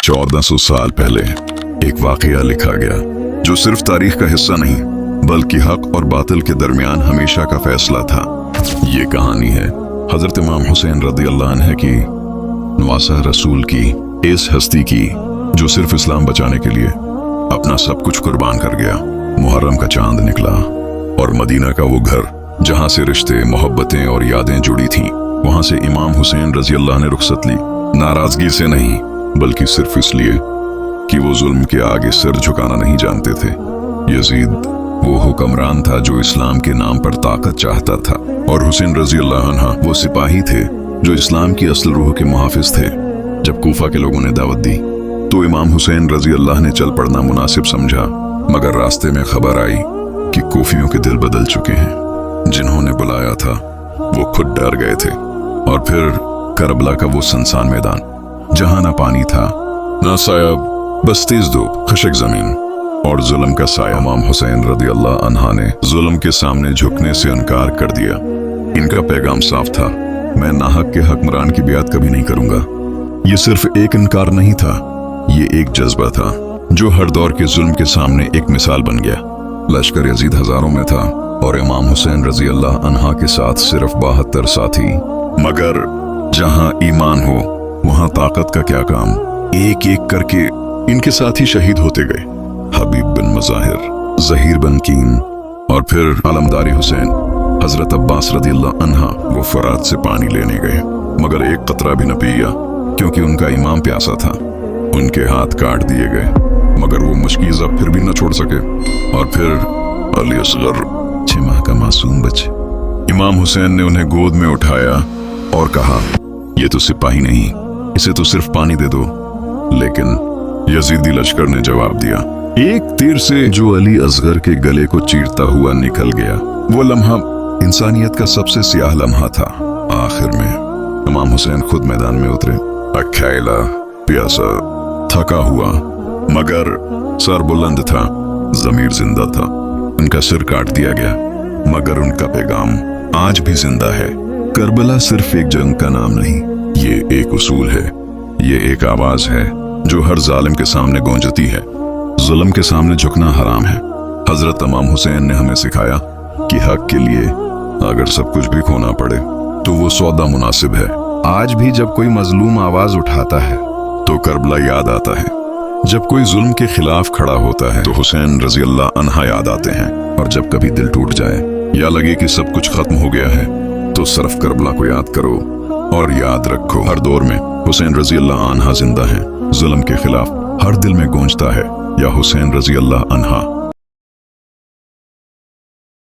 1400 साल पहले एक वाकया लिखा गया जो सिर्फ तारीख का हिस्सा नहीं बल्कि हक और बातिल के दरमियान हमेशा का फैसला था। ये कहानी है हजरत इमाम हुसैन रज़ी अल्लाह अन्हु की, नवासा रसूल की, इस हस्ती की जो सिर्फ इस्लाम बचाने के लिए अपना सब कुछ कुर्बान कर गया। मुहर्रम का चांद निकला और मदीना का वो घर जहां से रिश्ते, मोहब्बतें और यादें जुड़ी थीं, वहां से इमाम हुसैन रज़ी अल्लाह ने रुखसत ली। नाराजगी से नहीं बल्कि सिर्फ इसलिए कि वो जुल्म के आगे सिर झुकाना नहीं जानते थे। यजीद वो हुक्मरान था जो इस्लाम के नाम पर ताकत चाहता था और हुसैन रज़ी अल्लाह अन्हु वो सिपाही थे जो इस्लाम की असल रूह के मुहाफिज थे। जब कूफा के लोगों ने दावत दी तो इमाम हुसैन रज़ी अल्लाह ने चल पड़ना मुनासिब समझा, मगर रास्ते में खबर आई कि कूफियों के दिल बदल चुके हैं। जिन्होंने बुलाया था वो खुद डर गए थे। और फिर करबला का वो सुनसान मैदान जहां ना पानी था ना साया, बस तेज धूप, खशक जमीन और जुल्म का साया। इमाम हुसैन रज़ी अल्लाह अन्हु ने जुल्म के सामने झुकने से इनकार कर दिया। इनका पैगाम साफ था, मैं नाहक के हुक्मरान की बियात कभी नहीं करूंगा। ये सिर्फ एक इनकार नहीं था, ये एक जज्बा था जो हर दौर के जुल्म के सामने एक मिसाल बन गया। लश्कर यजीद हजारों में था और इमाम हुसैन रज़ी अल्लाह अन्हु के साथ सिर्फ 72 साथी। मगर जहां ईमान हो वहां ताकत का क्या काम। एक एक करके इनके साथी शहीद होते गए। हबीब बिन मज़ाहिर, ज़हीर बिन कीन और फिर अलमदारी हुसैन। हजरत अब्बास रज़ी अल्लाह अन्हु वो फरात से पानी लेने गए मगर एक कतरा भी न पिया क्योंकि उनका इमाम प्यासा था। उनके हाथ काट दिए गए मगर वो मुश्किज़ा फिर भी न छोड़ सके। और फिर अली असगर 6 माह का मासूम बच्चे। इमाम हुसैन ने उन्हें गोद में उठाया और कहा, ये तो सिपाही नहीं, इसे तो सिर्फ पानी दे दो। लेकिन यजीदी लश्कर ने जवाब दिया, एक तीर से जो अली असगर के गले को चीरता हुआ निकल गया। वो लम्हा इंसानियत का सबसे स्याह लम्हा था। आखिर में इमाम हुसैन खुद मैदान में उतरे, अकेला, प्यासा, थका हुआ, मगर सर बुलंद था, जमीर जिंदा था। उनका सिर काट दिया गया मगर उनका पैगाम आज भी जिंदा है। करबला सिर्फ एक जंग का नाम नहीं, ये एक उसूल है, ये एक आवाज है जो हर जालिम के सामने गूंजती है। जुल्म के सामने झुकना हराम है। हजरत इमाम हुसैन ने हमें सिखाया कि हक के लिए अगर सब कुछ भी खोना पड़े तो वो सौदा मुनासिब है। आज भी जब कोई मजलूम आवाज उठाता है तो करबला याद आता है। जब कोई जुल्म के खिलाफ खड़ा होता है तो हुसैन रज़ी अल्लाह अन्हु याद आते हैं। और जब कभी दिल टूट जाए या लगे कि सब कुछ खत्म हो गया है तो सिर्फ करबला को याद करो और याद रखो, हर दौर में हुसैन रज़ी अल्लाह अन्हु जिंदा है। जुल्म के खिलाफ हर दिल में गूंजता है, या हुसैन रज़ी अल्लाह अन्हु।